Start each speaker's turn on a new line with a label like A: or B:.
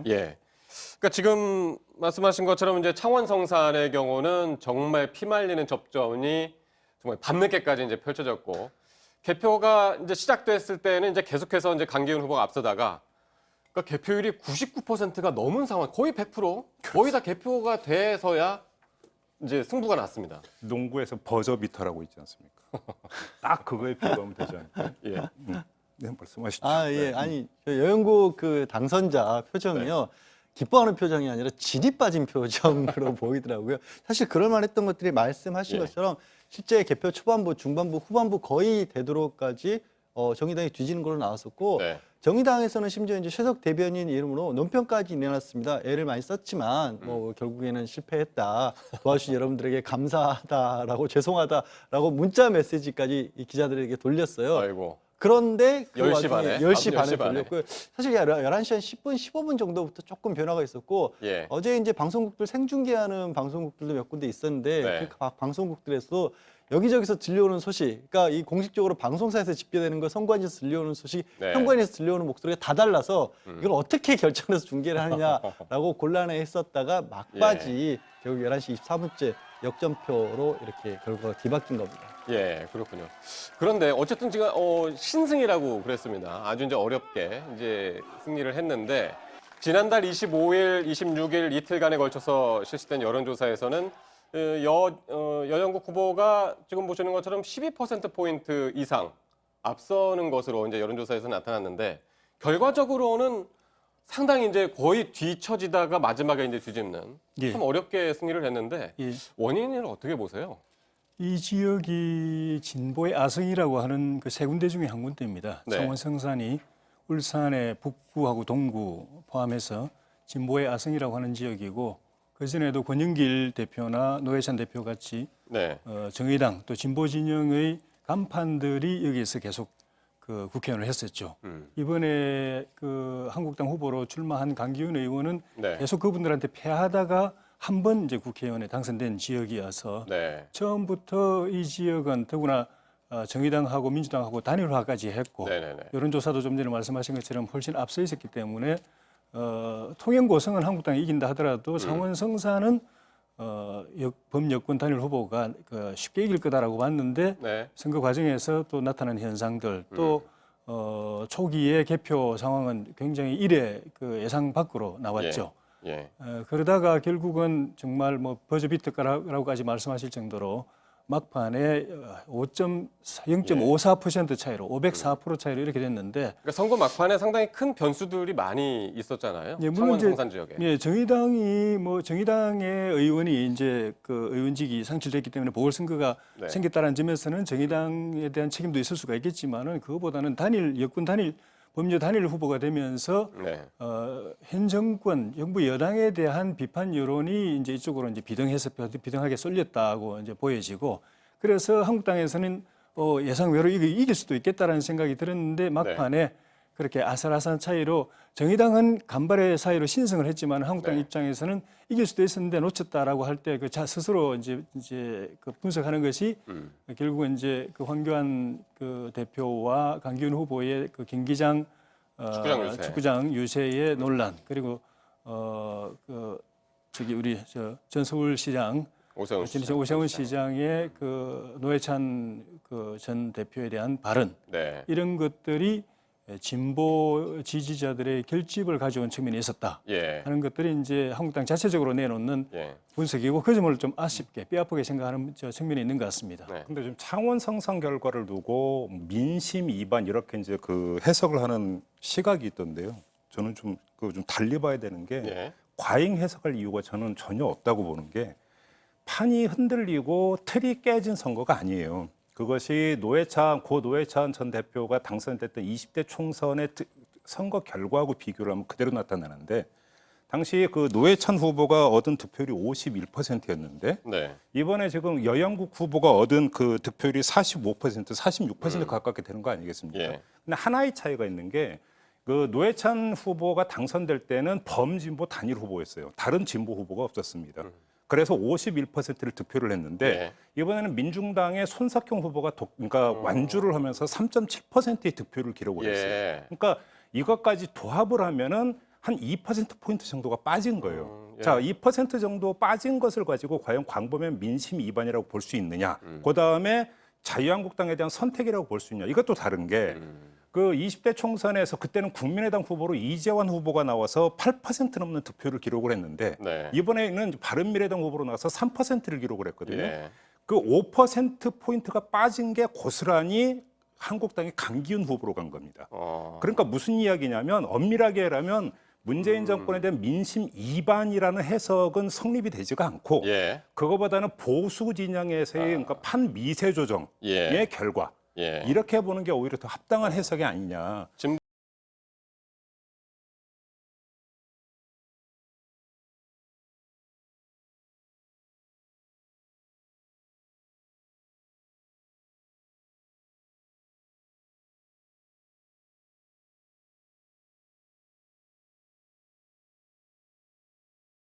A: 예. 그러니까 지금 말씀하신 것처럼 이제 창원 성산의 경우는 정말 피말리는 접전이 정말 밤늦게까지 이제 펼쳐졌고 개표가 이제 시작됐을 때는 이제 계속해서 이제 강기훈 후보가 앞서다가 그러니까 개표율이 99%가 넘은 상황, 거의 100%, 거의 다 개표가 돼서야 이제 승부가 났습니다.
B: 농구에서 버저비터라고 있지 않습니까? 딱 그거에 비교하면 되지 않을까요?
A: 예.
B: 네, 말씀하시죠.
C: 예. 아니, 여영국 그 당선자 표정이요. 기뻐하는 표정이 아니라 진이 빠진 표정으로 보이더라고요. 사실 그럴 만했던 것들이 말씀하신
A: 예.
C: 것처럼 실제 개표 초반부, 중반부, 후반부 거의 되도록까지 정의당이 뒤지는 걸로 나왔었고
A: 네.
C: 정의당에서는 심지어 이제 최석 대변인 이름으로 논평까지 내놨습니다. 애를 많이 썼지만 뭐 결국에는 실패했다. 도와주신 여러분들에게 감사하다라고 죄송하다라고 문자 메시지까지 이 기자들에게 돌렸어요.
A: 아이고.
C: 그런데 그
A: 10시
C: 와중에
A: 반에?
C: 10시 반에
A: 10시 반에.
C: 돌렸고요. 사실 11시 한 10분, 15분 정도부터 조금 변화가 있었고
A: 예.
C: 어제 이제 방송국들 생중계하는 방송국들도 몇 군데 있었는데
A: 네.
C: 그 방송국들에서 여기저기서 들려오는 소식, 그러니까 이 공식적으로 방송사에서 집계되는 거 선관위에서 들려오는 소식,
A: 네.
C: 현관에서 들려오는 목소리가 다 달라서 이걸 어떻게 결정해서 중계를 하느냐라고 곤란해했었다가 막바지 결국 11시 24분째 역전표로 이렇게 결과가 뒤바뀐 겁니다.
A: 예, 그렇군요. 그런데 어쨌든 지금 신승이라고 그랬습니다. 아주 이제 어렵게 이제 승리를 했는데 지난달 25일, 26일 이틀간에 걸쳐서 실시된 여론조사에서는 여영국 후보가 지금 보시는 것처럼 12%포인트 이상 앞서는 것으로 이제 여론조사에서 나타났는데 결과적으로는 상당히 이제 거의 뒤처지다가 마지막에 이제 뒤집는
D: 예.
A: 참 어렵게 승리를 했는데
D: 예.
A: 원인을 어떻게 보세요?
D: 이 지역이 진보의 아성이라고 하는 그 세 군데 중에 한 군데입니다.
A: 네.
D: 창원 성산이 울산의 북구하고 동구 포함해서 진보의 아성이라고 하는 지역이고 그전에도 권영길 대표나 노회찬 대표 같이
A: 네.
D: 정의당 또 진보 진영의 간판들이 여기에서 계속 그 국회의원을 했었죠. 이번에 그 한국당 후보로 출마한 강기훈 의원은
A: 네.
D: 계속 그분들한테 패하다가 한 번 이제 국회의원에 당선된 지역이어서
A: 네.
D: 처음부터 이 지역은 더구나 정의당하고 민주당하고 단일화까지 했고
A: 네네네.
D: 여론조사도 좀 전에 말씀하신 것처럼 훨씬 앞서 있었기 때문에 통행 고성은 한국당이 이긴다 하더라도 창원 성산은 범여권 단일 후보가 쉽게 이길 거다라고 봤는데
A: 네.
D: 선거 과정에서 또 나타난 현상들 또 초기의 개표 상황은 굉장히 이래 그 예상 밖으로 나왔죠.
A: 예.
D: 그러다가 결국은 정말 뭐 버저비터라고까지 말씀하실 정도로 막판에 0.54% 차이로 504% 차이로 이렇게 됐는데
A: 그러니까 선거 막판에 상당히 큰 변수들이 많이 있었잖아요.
D: 예, 물론
A: 창원
D: 이제
A: 성산 지역에.
D: 예, 정의당의 의원이 이제 그 의원직이 상실됐기 때문에 보궐선거가
A: 네.
D: 생겼다는 점에서는 정의당에 대한 책임도 있을 수가 있겠지만은 그거보다는 여권 단일 범죄 단일 후보가 되면서
A: 네.
D: 현 정권 정부 여당에 대한 비판 여론이 이제 이쪽으로 이제 비등하게 쏠렸다고 이제 보여지고 그래서 한국당에서는 예상외로 이길 수도 있겠다라는 생각이 들었는데 막판에 그렇게 아슬아슬한 차이로 정의당은 간발의 사이로 신승을 했지만 한국당
A: 네.
D: 입장에서는 이길 수도 있었는데 놓쳤다라고 할 때 그 스스로 이제 그 분석하는 것이 결국은 이제 그 황교안 그 대표와 강기훈 후보의 그 경기장 축구장 유세의 논란 그리고 우리 전 서울시장 오세훈 시장의 그 노회찬 그 전 대표에 대한 발언
A: 네.
D: 이런 것들이 진보 지지자들의 결집을 가져온 측면이 있었다
A: 예.
D: 하는 것들이 이제 한국당 자체적으로 내놓는
A: 예.
D: 분석이고 그 점을 좀 아쉽게 뼈아프게 생각하는 측면이 있는 것 같습니다.
A: 네.
B: 근데 지금 창원 성산 결과를 두고 민심 이반 이렇게 이제 그 해석을 하는 시각이 있던데요. 저는 좀 달리 봐야 되는 게
A: 예.
B: 과잉 해석할 이유가 저는 전혀 없다고 보는 게 판이 흔들리고 틀이 깨진 선거가 아니에요. 그것이 고 노회찬 전 대표가 당선됐던 20대 총선의 선거 결과하고 비교를 하면 그대로 나타나는데 당시 그 노회찬 후보가 얻은 득표율이 51%였는데
A: 네.
B: 이번에 지금 여영국 후보가 얻은 그 득표율이 45%, 46% 가깝게 되는 거 아니겠습니까?
A: 예.
B: 근데 하나의 차이가 있는 게 그 노회찬 후보가 당선될 때는 범진보 단일 후보였어요. 다른 진보 후보가 없었습니다. 그래서 51%를 득표를 했는데 이번에는 민중당의 손석형 후보가 그러니까 완주를 하면서 3.7%의 득표를 기록을 했어요.
A: 예.
B: 그러니까 이것까지 도합을 하면은 한 2%포인트 정도가 빠진 거예요.
A: 예.
B: 자, 2% 정도 빠진 것을 가지고 과연 광범위한 민심 위반이라고 볼 수 있느냐. 그다음에 자유한국당에 대한 선택이라고 볼 수 있냐. 이것도 다른 게 그 20대 총선에서 그때는 국민의당 후보로 이재환 후보가 나와서 8% 넘는 득표를 기록을 했는데
A: 네.
B: 이번에는 바른미래당 후보로 나와서 3%를 기록을 했거든요.
A: 예.
B: 그 5%포인트가 빠진 게 고스란히 한국당의 강기훈 후보로 간 겁니다. 그러니까 무슨 이야기냐면 엄밀하게 하면 문재인 정권에 대한 민심 위반이라는 해석은 성립이 되지가 않고
A: 예.
B: 그거보다는 보수 진영에서의 그러니까 판미세 조정의
A: 예.
B: 결과
A: 예.
B: 이렇게 보는 게 오히려 더 합당한 해석이 아니냐.